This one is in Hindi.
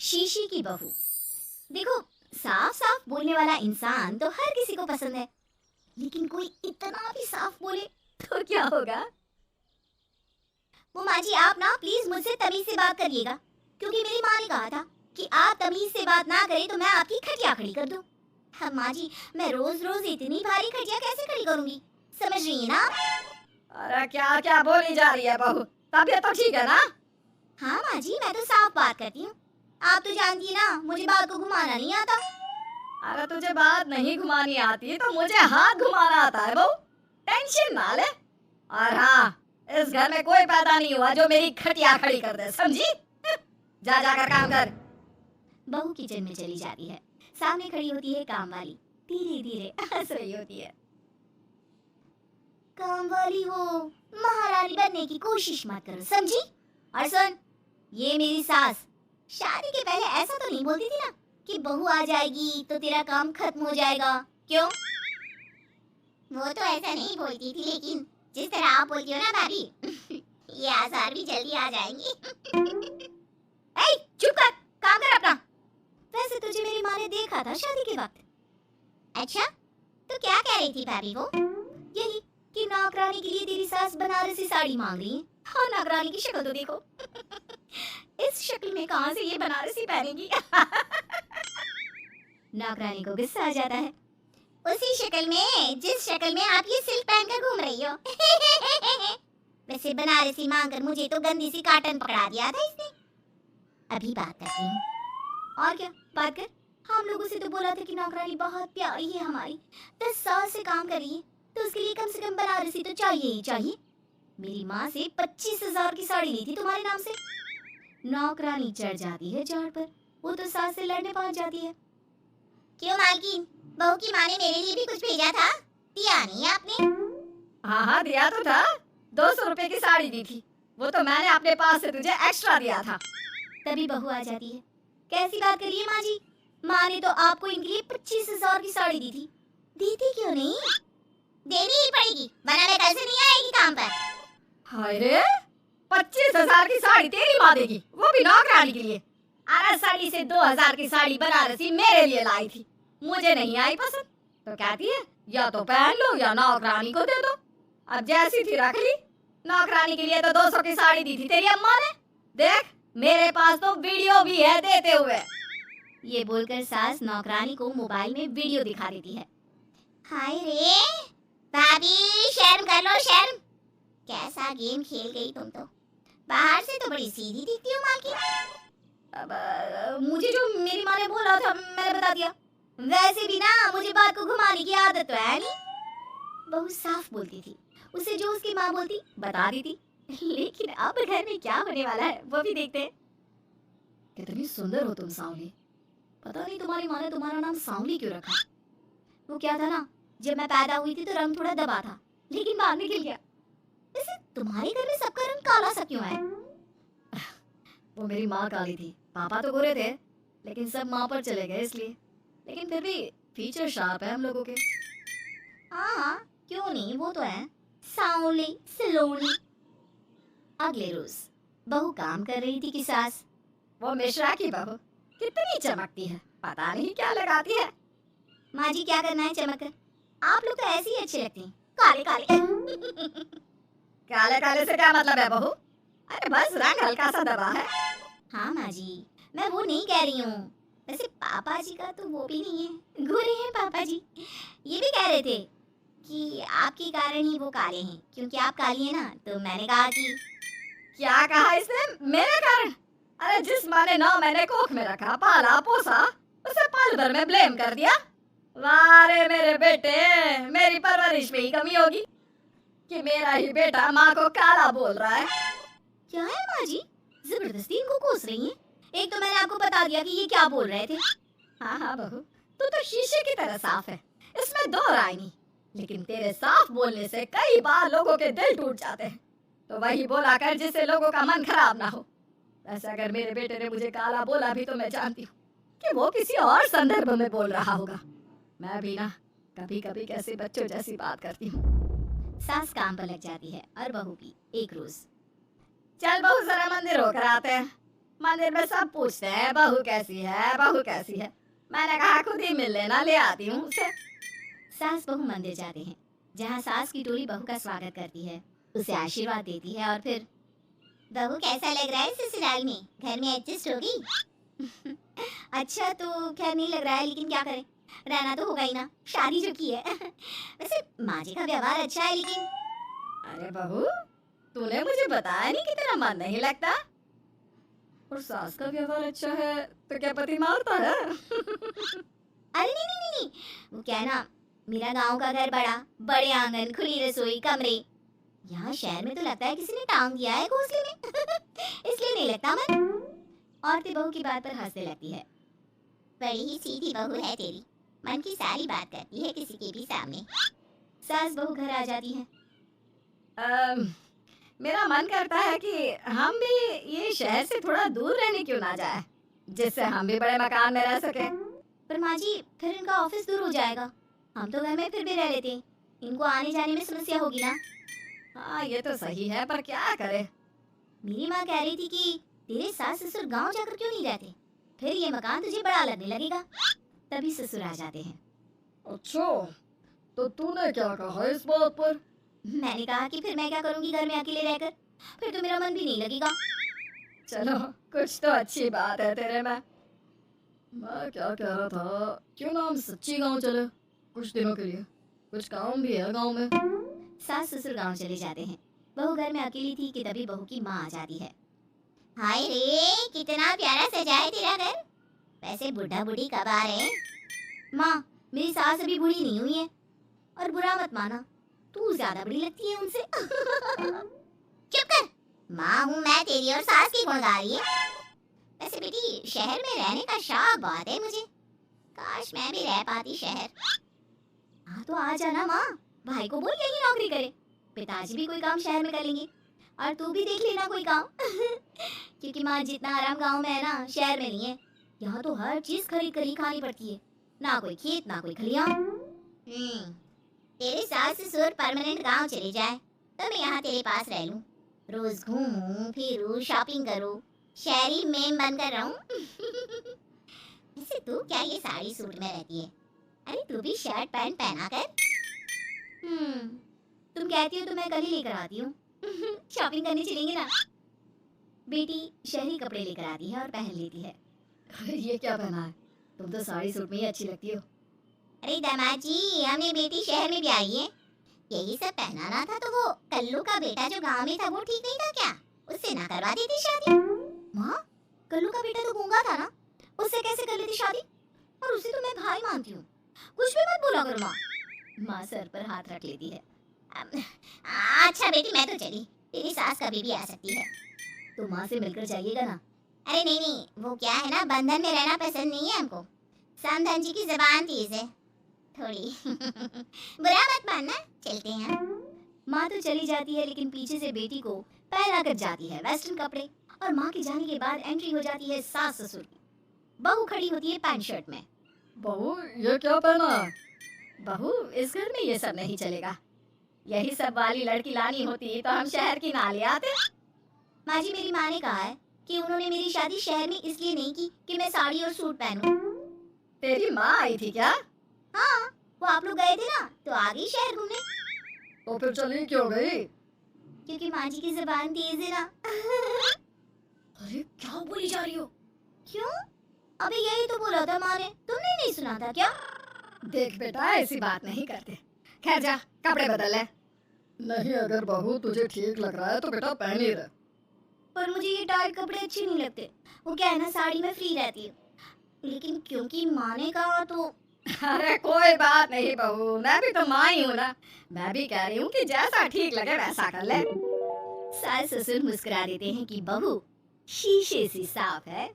शीशी की बहू। देखो, साफ साफ बोलने वाला इंसान तो हर किसी को पसंद है, लेकिन कोई इतना भी साफ बोले तो क्या होगा? वो माँ जी, आप ना प्लीज मुझसे तमीज से बात करिएगा, क्योंकि मेरी माँ ने कहा था कि आप तमीज से बात ना करें तो मैं आपकी खटिया खड़ी कर दूं। हाँ माँ जी, मैं रोज रोज इतनी भारी खटिया कैसे खड़ी करूंगी, समझ रही है ना? अरे क्या क्या बोली जा रही है बहू? तबीयत तो ठीक है ना? हाँ माँ जी, मैं तो साफ बात करती हूँ। आप तो जानती है ना, मुझे बात को घुमाना नहीं आता। अरे तुझे बात नहीं घुमानी आती तो मुझे हाथ घुमाना आता है बहू। टेंशन ना ले। और हाँ, इस घर में कोई पैदा नहीं हुआ जो मेरी खटिया खड़ी कर दे, समझी? जा जाकर काम कर। बहू किचन में चली जाती है। सामने खड़ी होती है काम वाली, धीरे धीरे हंस रही होती है। काम वाली हो, महारानी बनने की कोशिश मत करो, समझी? और सुन, ये मेरी सास शादी के पहले ऐसा तो नहीं बोलती थी ना कि बहू आ जाएगी तो तेरा काम खत्म हो जाएगा, क्यों? वो तो ऐसा नहीं बोलती थी, लेकिन जिस तरह आप बोलती हो ना भाभी, ये आसार भी जल्दी आ जाएंगे। ए, चुप कर, काम कर अपना। वैसे तुझे मेरी माँ ने देखा था शादी के वक्त। अच्छा, तो क्या कह रही थी भाभी वो? यही कि नौकरानी के लिए तेरी सास बनारसी साड़ी मांग रही है। हाँ, नौकरानी की शक्ल तो देखो। इस शक्ल में कहाँ से ये बनारसी पहनेगी? नौकरानी को गुस्सा आ जाता है। उसी शक्ल में जिस शक्ल में आप ये सिल्क पहनकर घूम रही हो। वैसे बनारसी मांगकर मुझे तो गंदी सी काटन पकड़ा दिया था इसने। अभी बात करती हूँ। और क्या बात कर? हम लोगों से तो बोला था कि नौकरानी बहुत प्यारी है हमारी, 10 साल से काम कर रही है, तो उसके लिए कम से कम बनारसी तो चाहिए ही चाहिए। मेरी माँ से 25,000 की साड़ी ली थी तुम्हारे नाम से। नौकरानी चढ़ जाती है झाड़ पर, वो तो सास से लड़ने पहुंच जाती है। क्यों मालकिन, बहू की माँ ने मेरे लिए भी कुछ भेजा था, दिया नहीं आपने? हाँ हाँ, दिया तो था। 200 रुपए की साड़ी दी थी, वो तो मैंने अपने पास से तुझे एक्स्ट्रा दिया था। तभी बहू आ जाती है। कैसी बात करिए माँ जी, माँ ने तो आपको इनके लिए 25,000 की साड़ी दी थी, दी थी क्यों नहीं? देनी ही पड़ेगी, वरना मैं कल से नहीं आएगी काम पर। हाय रे, 25,000 की साड़ी तेरी माँ देगी, वो भी नौकरानी के लिए? अरे साड़ी से 2,000 की साड़ी बनारसी मेरे लिए लाई थी, मुझे नहीं आई पसंद, तो कहती है या तो पहन लो या नौकरानी को दे दो। अब जैसी थी रख ली। नौकरानी के लिए तो 200 की साड़ी दी थी तेरी अम्मा ने। देख, मेरे पास तो वीडियो भी है देते हुए। ये बोलकर सास नौकरानी को मोबाइल में वीडियो दिखा देती है। हाय रे भाभी, शर्म कर लो शर्म। कैसा गेम खेल गई तुम तो। बाहर से तो बड़ी सीधी दिखती हो मालकिन। मुझे जो मेरी माँ ने बोला था मैंने बता दिया। वैसे भी ना मुझे बात को घुमाने की आदत तो है नहीं। बहू साफ बोलती थी, उसे जो उसकी माँ बोलती बता देती। लेकिन अब घर में क्या होने वाला है वो भी देखते हैं। कितनी सुंदर हो तुम सांवली। पता नहीं तुम्हारी माँ ने तुम्हारा नाम सांवली क्यों रखा। वो क्या था ना, जब मैं पैदा हुई थी तो रंग थोड़ा दबा था, लेकिन बाद में खिल गया। वैसे तुम्हारे घर में सबका रंग काला सा क्यों है? वो मेरी माँ काली थी, पापा तो गोरे थे, लेकिन सब माँ पर चले गए इसलिए। लेकिन फिर भी फीचर शार्प है हम लोगों के। हाँ, क्यों नहीं, वो तो है, सांवली सलोनी। अगले रोज बहू काम कर रही थी कि सास। वो मिश्रा की बहू कितनी चमकती है, पता नहीं क्या लगाती है। माँ जी क्या करना है चमक कर, आप लोग तो ऐसे ही अच्छे लगते हैं, काले काले। काले काले से क्या मतलब है बहू? अरे बस रंग हल्का सा दबा है। हाँ माँ जी, मैं वो नहीं कह रही हूँ। वैसे पापा जी का तो वो भी नहीं है, गोरे हैं पापा जी। ये भी कह रहे थे कि आपके कारण ही वो काले हैं, क्योंकि आप काली हैं ना, तो मैंने कहा कि। क्या कहा इसने? मेरे कारण? अरे जिस माँ ने 9 महीने कोख में रखा, पाला पोसा, उसे पल भर में ब्लेम कर दिया। वाह रे मेरे बेटे, मेरी परवरिश में ही कमी होगी कि मेरा ही बेटा माँ को काला बोल रहा है। क्या है माँ जी, जबरदस्ती इनको कोस रही हैं? एक तो मैंने आपको बता दिया कि ये क्या बोल रहे थे। हाँ हाँ बहू, तू तो शीशे की तरह साफ है, इसमें दो राय नहीं। लेकिन तेरे साफ बोलने से कई बार लोगों के दिल टूट जाते हैं, तो वही बोला कर जिससे लोगों का मन खराब ना हो। वैसे अगर मेरे बेटे ने मुझे काला बोला भी तो मैं जानती हूँ कि वो किसी और संदर्भ में बोल रहा होगा। मैं भी ना कभी कभी कैसे बच्चों जैसी बात करती हूँ। सास काम पर लग जाती है और बहू भी। एक रोज, चल बहू जरा मंदिर होकर आते हैं, मंदिर में सब पूछते हैं बहू कैसी है, बहू कैसी है। मैंने कहा खुद ही मिल लेना, ले आती हूँ उसे। सास बहू मंदिर जाते हैं, जहाँ सास की टोली बहू का स्वागत करती है, उसे आशीर्वाद देती है और फिर बहू कैसा लग रहा है ससुराल में, घर में एडजस्ट होगी? अच्छा तो खैर नहीं लग रहा है, लेकिन क्या करें, रहना तो होगा ही ना, शादी जो की है। वैसे माँ जी का व्यवहार अच्छा है, लेकिन अरे बहू, तूने मुझे बताया नहीं कि तेरा मन नहीं लगता। और सास का व्यवहार अच्छा है तो क्या पति मारता है? अरे नहीं नहीं नहीं नहीं, वो क्या है ना, मेरा गांव का घर बड़ा, बड़े आंगन, खुली रसोई, कमरे। यहाँ शहर में तो लगता है किसी ने टांग दिया है घोंसले में। इसलिए नहीं लगता मन। औरतें बहू की बात पर हंसने लगती है। बड़ी ही सीधी बहू है तेरी, मन की सारी बात करती है किसी के भी सामने। सास बहू घर आ जाती है। मेरा मन करता है कि हम भी ये शहर से थोड़ा दूर रहने क्यों ना जाए, जिससे हम भी बड़े मकान में रह सके। पर माँ जी, फिर इनका ऑफिस दूर हो जाएगा, हम तो घर में फिर भी रह लेते, इनको आने जाने में समस्या होगी ना। हाँ ये तो सही है, पर क्या करे। मेरी माँ कह रही थी कि तेरे सास ससुर गांव जाकर क्यों नहीं रहते, फिर ये मकान तुझे बड़ा लगने लगेगा। तभी ससुर आ जाते हैं। अच्छा, तो तूने क्या कहा इस बात पर? मैंने कहा कि फिर मैं क्या करूंगी घर में अकेले रहकर, फिर तो मेरा मन भी नहीं लगेगा। चलो, कुछ तो अच्छी बात है तेरे में। मैं क्या कह रहा था, क्यों ना हम सच्ची गांव चले कुछ दिनों के लिए, कुछ काम भी है गांव में। सास ससुर गांव चले जाते हैं। बहू घर में अकेली थी कि तभी बहू की माँ आ जाती है। हाय रे, कितना प्यारा सजा है तेरा घर। वैसे बुढ़ा बुढ़ी कब आ रहे हैं? माँ, मेरी सास अभी बूढ़ी नहीं हुई है, और बुरा मत माना, तू ज्यादा बड़ी लगती है उनसे। चुप कर, माँ हूँ मैं तेरी और सास की गुण गा रही है। वैसे बेटी, शहर में रहने का शौक बहुत है मुझे, काश मैं भी रह पाती शहर। हाँ तो आ जाना माँ, भाई को बोल यही नौकरी करे, पिताजी भी कोई काम शहर में कर लेंगे, और तू भी देख लेना कोई काम। क्योंकि माँ, जितना आराम गांव में है ना, शहर में नहीं है। यहाँ तो हर चीज खरीद कर ही खानी पड़ती है, ना कोई खेत ना कोई खलियान। तेरे सास ससुर परमानेंट गांव चले जाए तो मैं यहाँ तेरे पास रह लूं, रोज घूमूं फिरूं, शॉपिंग करूं, शहरी मेम बनकर रहूं। वैसे तू क्या ये साड़ी सूट में रहती है? अरे तू भी शर्ट पैंट पहना कर। तुम कहती हो तो मैं कल ही लेकर आती हूँ। शॉपिंग करने चलेंगे ना। बेटी शहरी कपड़े लेकर आती है और पहन लेती है। ये क्या पहना है? तुम तो साड़ी सूट में ही अच्छी लगती हो। अरे दामाद जी, हमने बेटी शहर में भी आई है, यही सब पहनाना था तो वो कल्लू का बेटा जो गांव में था वो ठीक नहीं था क्या? उससे ना करवा देती शादी। माँ, कल्लू का बेटा तो गूंगा था ना, उससे कैसे कर लेती शादी? और उसे तो मैं भाई मानती हूँ, कुछ भी मत बोला करो माँ। माँ सर पर हाथ रख लेती है। अच्छा बेटी, मैं तो चली, तेरी सास कभी भी आ सकती है। तो माँ से मिलकर जाइएगा ना। अरे नहीं नहीं, वो क्या है ना, बंधन में रहना पसंद नहीं है हमको। समधन जी की जबान तेज है थोड़ी। बुरा मत मानना, चलते हैं। माँ तो चली जाती है, लेकिन पीछे से बेटी को पहना कर जाती है वेस्टर्न कपड़े, और माँ के जाने के बाद एंट्री हो जाती है सास ससुर की। बहू खड़ी होती है पैंट शर्ट में। बहू, ये क्या पहना है? बहू, इस घर में ये सब नहीं चलेगा, यही सब वाली लड़की लानी होती तो हम शहर की ना ले आते। माँ जी, मेरी माँ ने कहा है कि उन्होंने मेरी शादी शहर में इसलिए नहीं की कि मैं साड़ी और सूट पहनूं। तेरी माँ आई थी क्या? हाँ, वो आप लोग गए थे ना तो आ गई शहर घूमने। तो फिर चली क्यों गई? क्योंकि माँ जी की जबान तेज है ना। अरे क्या बोली जा रही हो? क्यों? अबे यही तो बोला था माँ ने, तुमने नहीं सुना था क्या? देख बेटा, ऐसी बात नहीं करते। खैर जा, कपड़े बदल ले। नहीं, अगर बहू तुझे ठीक लग रहा है तो बेटा पहन ही रहे। पर मुझे ये टाइट कपड़े अच्छे नहीं लगते, वो क्या है ना, साड़ी में फ्री रहती है, लेकिन क्योंकि माँ ने कहा तो। अरे कोई बात नहीं बहू, मैं भी तो माँ ही हूँ ना, मैं भी कह रही हूँ कि जैसा ठीक लगे वैसा कर ले। सास ससुर मुस्कुरा देते हैं कि बहू शीशे सी साफ है।